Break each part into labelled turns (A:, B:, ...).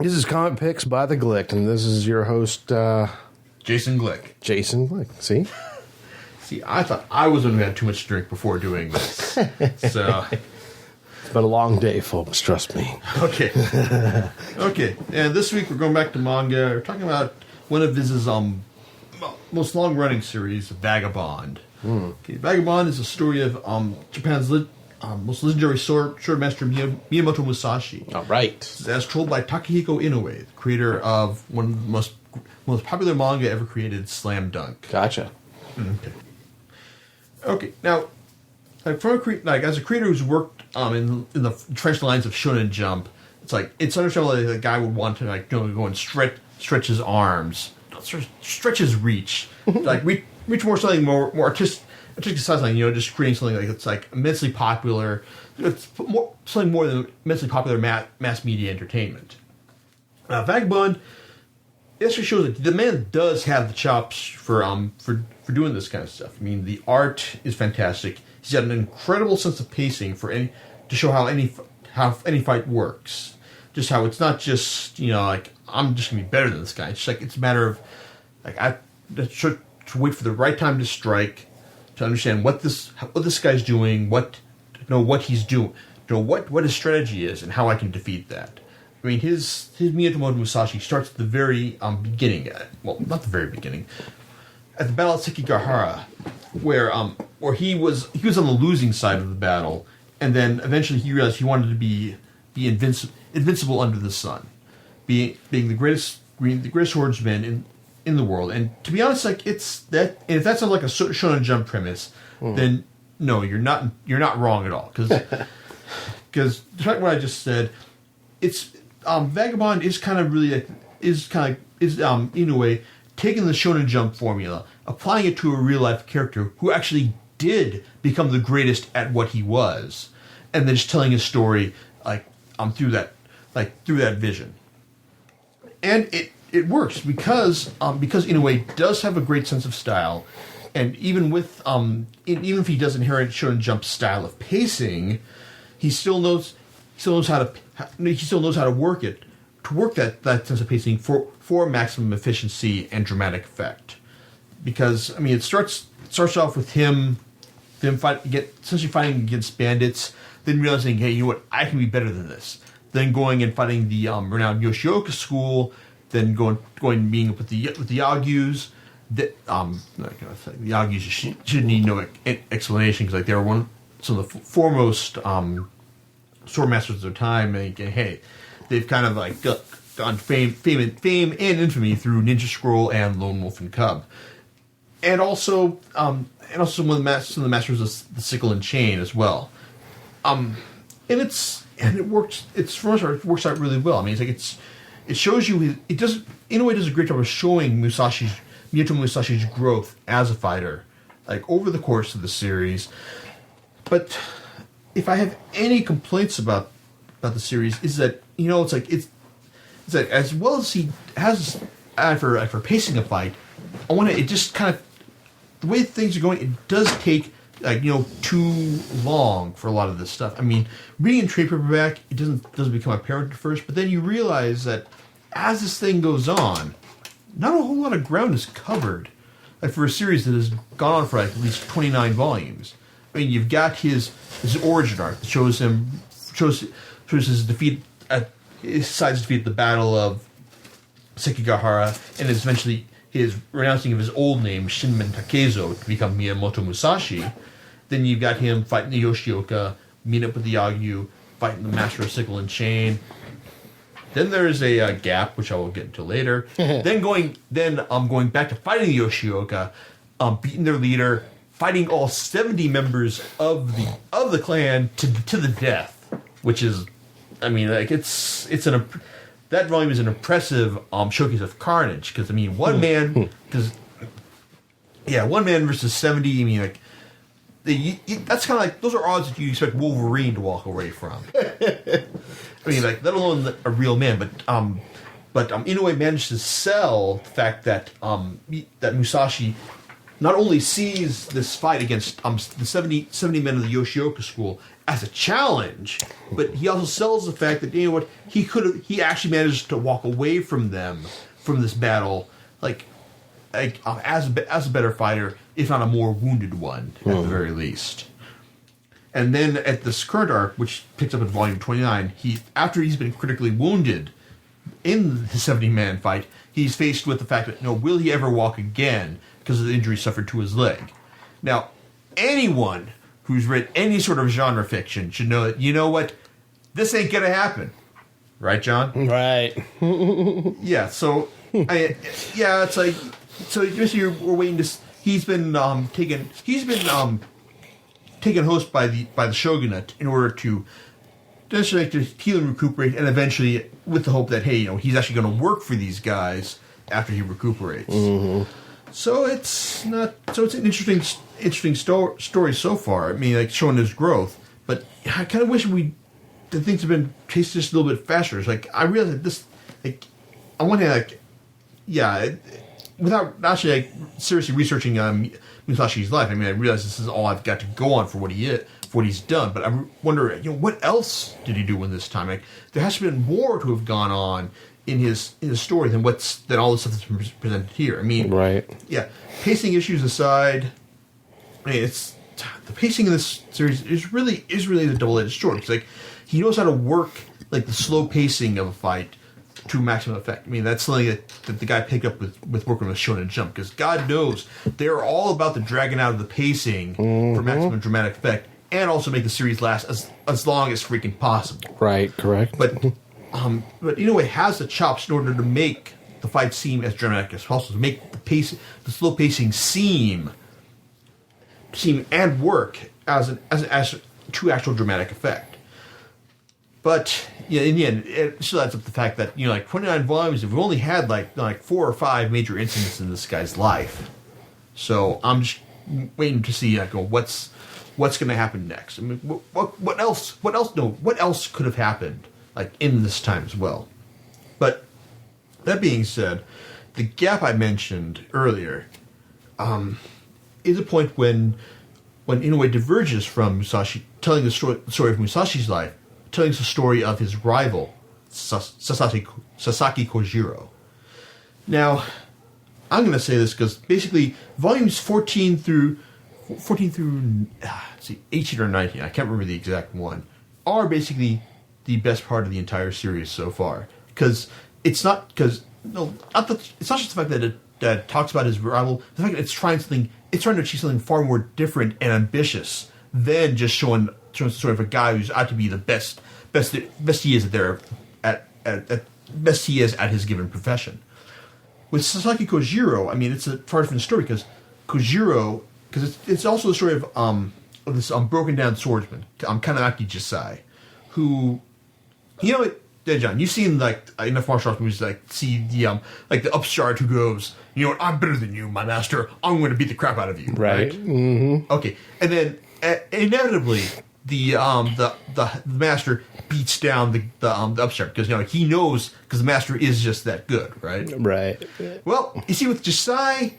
A: This is Comic Picks by the Glick, and this is your host,
B: Jason Glick.
A: Jason Glick. See?
B: See, I thought I was going to have too much to drink before doing this. So,
A: It's been a long day, folks, trust me.
B: okay. Okay, and this week we're going back to manga. We're talking about one of his most long-running series, Vagabond. Okay, Vagabond is a story of Japan's most legendary swordmaster Miyamoto Musashi.
A: All right.
B: As told by Takehiko Inoue, the creator of one of the most popular manga ever created, Slam Dunk.
A: Gotcha.
B: Okay. Now, as a creator who's worked in the trench lines of Shonen Jump, it's understandable that the guy would want to go and stretch his arms, stretch his reach, reach something more artistic size, just creating something that's immensely popular. It's something more than immensely popular mass media entertainment. Vagabond actually shows that the man does have the chops for doing this kind of stuff. I mean, the art is fantastic. He's got an incredible sense of pacing to show how any fight works. Just how it's not just I'm just gonna be better than this guy. It's it's a matter of I to wait for the right time to strike, to understand what this guy's doing, what he's doing, what his strategy is, and how I can defeat that. I mean, his Miyamoto Musashi starts at the very beginning. Not the very beginning. At the battle at Sekigahara, where he was on the losing side of the battle, and then eventually he realized he wanted to be invincible under the sun, being the greatest swordsman in the world. And to be honest, it's that. And if that sounds like a Shonen Jump premise, then no, you're not wrong at all. Because despite what I just said, it's Vagabond is in a way taking the Shonen Jump formula, applying it to a real life character who actually did become the greatest at what he was, and then just telling his story through that vision. And it works because Inoue does have a great sense of style, and even if he doesn't inherit Shonen Jump style of pacing, he still knows how to work that sense of pacing for maximum efficiency and dramatic effect. Because it starts off with him essentially fighting against bandits, then realizing, hey, you know what, I can be better than this. Then going and fighting the renowned Yoshioka school, then going meeting up with the Yagyus. The Yagyus should need no explanation, because they were some of the foremost swordmasters of their time, and hey, they've kind of gotten fame and infamy through Ninja Scroll and Lone Wolf and Cub, and also some of the masters of the Sickle and Chain as well. And it works. It works out really well. I mean, it shows you Inoue does a great job of showing Miyamoto Musashi's growth as a fighter, over the course of the series. But if I have any complaints about the series, is that it's as well as he has for pacing a fight, it just kind of, the way things are going, it does take too long for a lot of this stuff. I mean, reading in trade paperback, it doesn't become apparent at first, but then you realize that as this thing goes on, not a whole lot of ground is covered. For a series that has gone on for at least 29 volumes. I mean, you've got his origin arc that shows his defeat his side's defeat at the Battle of Sekigahara, and eventually his renouncing of his old name, Shinmen Takezo, to become Miyamoto Musashi. Then you've got him fighting the Yoshioka, meeting up with the Yagyu, fighting the Master of Sickle and Chain. Then there's a gap, which I will get into later. then going back to fighting the Yoshioka, beating their leader, fighting all 70 members of the clan to the death, which is, that volume is an impressive showcase of carnage, because one man versus 70. That's kind of those are odds that you expect Wolverine to walk away from. Let alone a real man, but Inoue managed to sell the fact that that Musashi not only sees this fight against the 70 men of the Yoshioka school as a challenge, but he also sells the fact that, you know what, he actually managed to walk away from this battle, as a better fighter, if not a more wounded one, at the very least. And then at this current arc, which picks up at volume 29, after he's been critically wounded in his 70-man fight, he's faced with the fact that, will he ever walk again because of the injury suffered to his leg? Now, anyone who's read any sort of genre fiction should know that, you know what, this ain't gonna happen. Right, John?
A: Right.
B: Yeah, so, it's like, so basically we're waiting to, he's been taken host by the shogunate in order to heal and recuperate, and eventually with the hope that, hey, he's actually going to work for these guys after he recuperates. Mm-hmm. So it's an interesting story so far. I mean, like, showing his growth, but I kind of wish the things have been chased just a little bit faster. It's like, I realize that this, like, on one hand, without actually seriously researching Musashi's life, I mean, I realize this is all I've got to go on for what he's done. But I wonder, what else did he do in this time? Like, there has to have been more to have gone on in his story than all the stuff that's been presented here. I mean,
A: right?
B: Yeah, pacing issues aside, I mean, it's the pacing in this series is really the double-edged sword. It's like he knows how to work like the slow pacing of a fight to maximum effect. I mean, that's something that the guy picked up with working with Shonen Jump, because God knows they're all about the dragging out of the pacing for maximum dramatic effect, and also make the series last as long as freaking possible.
A: Right, correct.
B: But it has the chops in order to make the fight seem as dramatic as possible, to make the slow pacing seem and work as to actual dramatic effect. But in the end, it still adds up the fact that 29 volumes. We've only had like 4 or 5 major incidents in this guy's life, so I'm just waiting to see what's going to happen next. I mean, what else? What else could have happened in this time as well? But that being said, the gap I mentioned earlier is a point when Inoue diverges from Musashi, telling the story of Musashi's life, telling the story of his rival, Sasaki Kojiro. Now, I'm going to say this because basically volumes 14 through 18 or 19, I can't remember the exact one, are basically the best part of the entire series so far. Because it's not just the fact that it talks about his rival, the fact that it's trying to achieve something far more different and ambitious than just showing sort of a guy who's out to be the best he is best he is at his given profession. With Sasaki Kojiro, I mean, it's a far different story because it's also the story of this broken down swordsman, Kanamaki Jisai, who, John, you've seen enough martial arts movies to see the upstart who goes, I'm better than you, my master. I'm going to beat the crap out of you.
A: Right. Mm-hmm.
B: Okay, and then inevitably the master beats down the upstart because he knows, because the master is just that good, right?
A: Right.
B: Well, you see, with Jisai,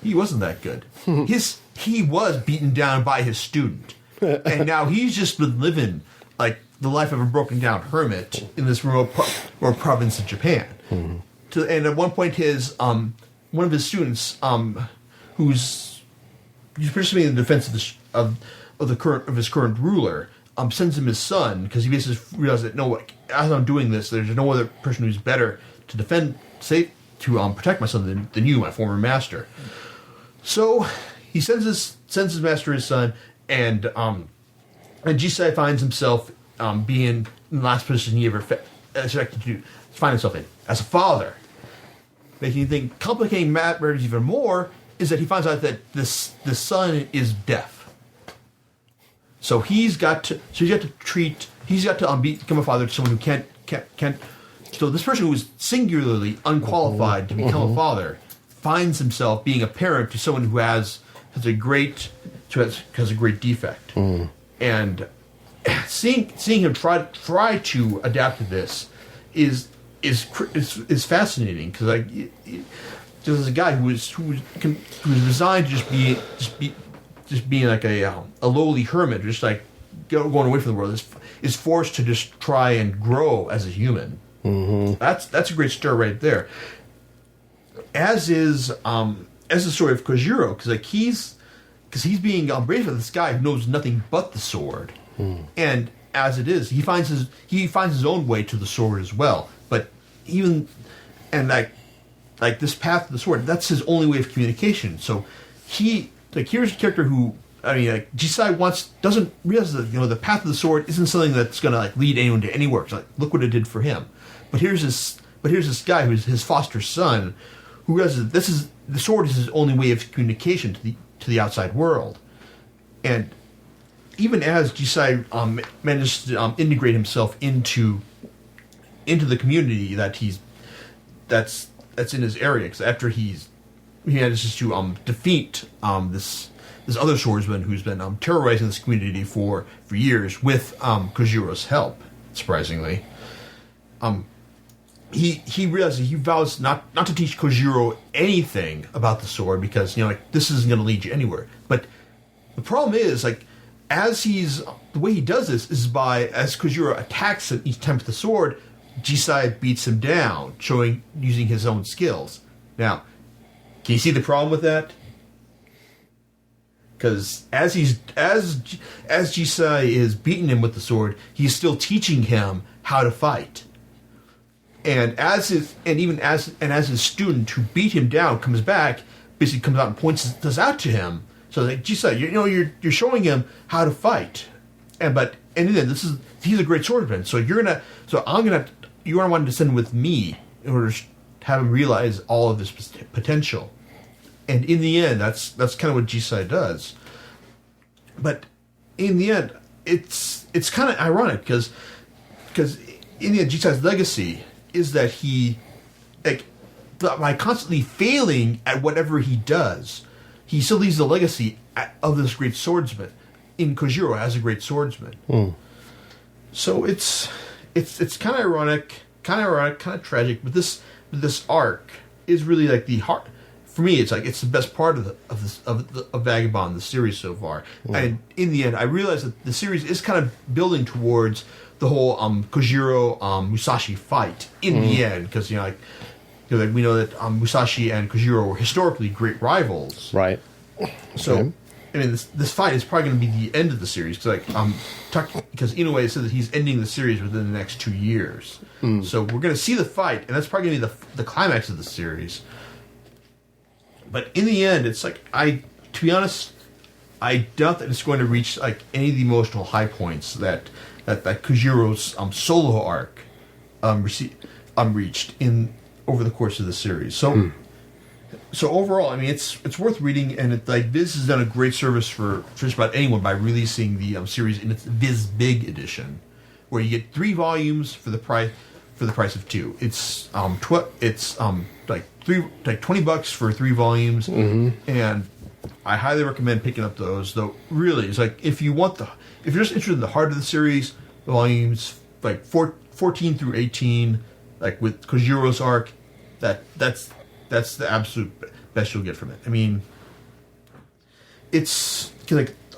B: he wasn't that good. He was beaten down by his student, and now he's just been living the life of a broken down hermit in this remote province of Japan. Mm-hmm. And at one point, one of his students, who's participating in the defense of his current ruler, sends him his son because he basically realizes that as I'm doing this, there's no other person who's better to protect my son than you, my former master. So he sends his master his son, and Jisai finds himself being in the last position he ever expected to find himself in as a father. Making you think, complicating matters even more is that he finds out that this son is deaf. So he's got to become a father to someone who can't. So this person who is singularly unqualified to become a father finds himself being a parent to someone who has a great defect. Mm. And seeing him try to adapt to this is fascinating, because just as a guy who was resigned to just being like a lowly hermit, just going away from the world, is forced to just try and grow as a human. Mm-hmm. That's a great story right there. As is the story of Kojiro, because he's being raised by this guy who knows nothing but the sword, and as it is, he finds his own way to the sword as well. But like this path to the sword, that's his only way of communication. So here's a character who, Jisai doesn't realize that the path of the sword isn't something that's going to lead anyone to anywhere. It's like, look what it did for him. But here's this guy who's his foster son, who realizes that the sword is his only way of communication to the outside world. And even as Jisai manages to integrate himself into the community that's in his area, because after he manages to defeat this other swordsman who's been terrorizing this community for years with Kojiro's help, surprisingly, he realizes he vows not to teach Kojiro anything about the sword, because this isn't going to lead you anywhere. But the problem is, the way he does this is as Kojiro attacks him each time with the sword, Jisai beats him down, using his own skills. Now, can you see the problem with that? Because as Jisai is beating him with the sword, he's still teaching him how to fight. And as his student who beat him down comes back, basically comes out and points this out to him. So Jisai, you're showing him how to fight, but then he's a great swordsman. So you want to send with me in order to have him realize all of his potential. And in the end, that's kind of what Jisai does. But in the end, it's kind of ironic because in the end, Jisai's legacy is that he, by constantly failing at whatever he does, he still leaves the legacy of this great swordsman in Kojiro as a great swordsman. So it's kind of ironic, kind of tragic. But this arc is really the heart. For me, it's the best part of Vagabond, the series so far. And in the end, I realized that the series is kind of building towards the whole Kojiro Musashi fight in the end, because we know that Musashi and Kojiro were historically great rivals.
A: Right.
B: So, this fight is probably going to be the end of the series, because Inoue said that he's ending the series within the next 2 years. So we're going to see the fight, and that's probably going to be the climax of the series. But in the end, it's to be honest, I doubt that it's going to reach any of the emotional high points that Kojiro's solo arc reached over the course of the series. So overall, it's worth reading, and Viz has done a great service for just about anyone by releasing the series in its Viz Big edition, where you get 3 volumes for the price of 2. It's $20 for 3 volumes, and I highly recommend picking up those. Though really, it's if you're just interested in the heart of the series, the volumes 14 through 18, with Kojiro's arc, that's the absolute best you'll get from it. It's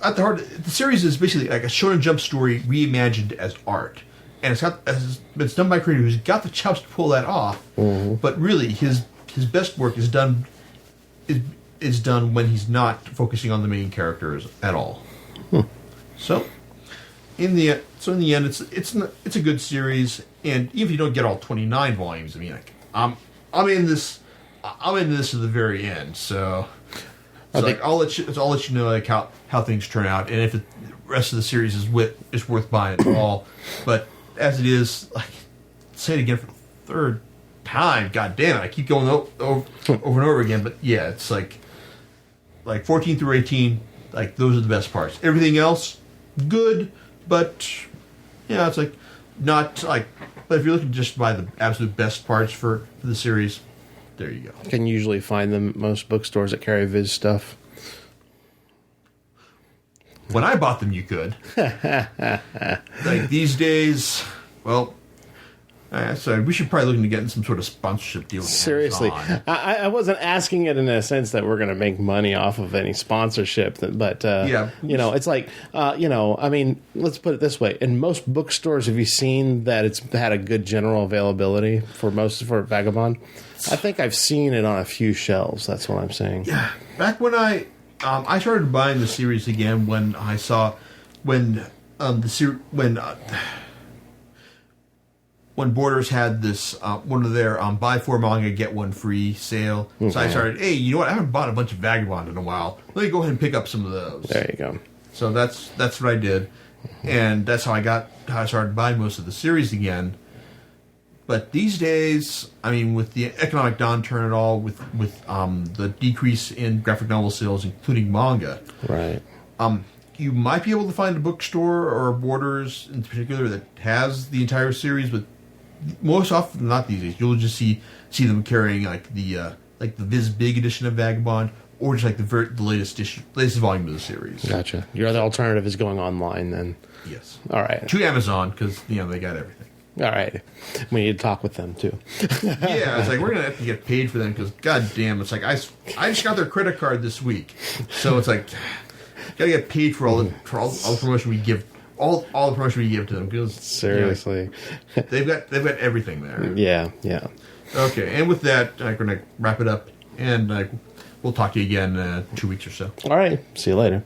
B: at the heart, the series is basically a Shonen Jump story reimagined as art, and it's done by a creator who's got the chops to pull that off. But really, his best work is done when he's not focusing on the main characters at all. So in the end, it's a good series, and even if you don't get all 29 volumes, I'm in this to the very end. So I'll let you know how things turn out, and if the rest of the series is worth buying at all. But as it is, say it again for the third time. God damn it! I keep going over and over again. But yeah, it's 14 through 18. Those are the best parts. Everything else, good, but yeah, it's not But if you're looking just to buy the absolute best parts for the series, there you go.
A: You can usually find them at most bookstores that carry Viz stuff.
B: When I bought them, you could. These days, well, So we should probably look into getting some sort of sponsorship deal with
A: Seriously,
B: Amazon.
A: I wasn't asking it in a sense that we're going to make money off of any sponsorship, but it's like I mean, let's put it this way: in most bookstores, have you seen that it's had a good general availability for Vagabond? I think I've seen it on a few shelves. That's what I'm saying.
B: Yeah, back when I started buying the series again when I saw when Borders had this one of their buy four manga get one free sale. Okay. So I started, hey, you know what? I haven't bought a bunch of Vagabond in a while. Let me go ahead and pick up some of those.
A: There you go.
B: So that's what I did, and that's how I started buying most of the series again. But these days, I mean, with the economic downturn and all, with the decrease in graphic novel sales, including manga,
A: right?
B: You might be able to find a bookstore or Borders in particular that has the entire series, but most often than not these days, you'll just see them carrying like the Viz Big edition of Vagabond, or just like the latest volume of the series.
A: Gotcha. Your other alternative is going online, then.
B: Yes.
A: All right.
B: To Amazon, because they got everything.
A: All right. We need to talk with them too.
B: Yeah, it's like we're gonna have to get paid for them because goddamn, it's like I just got their credit card this week, so it's like gotta get paid for all the promotion we give. All the promotion we give to them, because
A: seriously,
B: they've got everything there.
A: Yeah.
B: Okay, and with that, I'm gonna wrap it up, and we'll talk to you again in 2 weeks or so.
A: All right, see you later.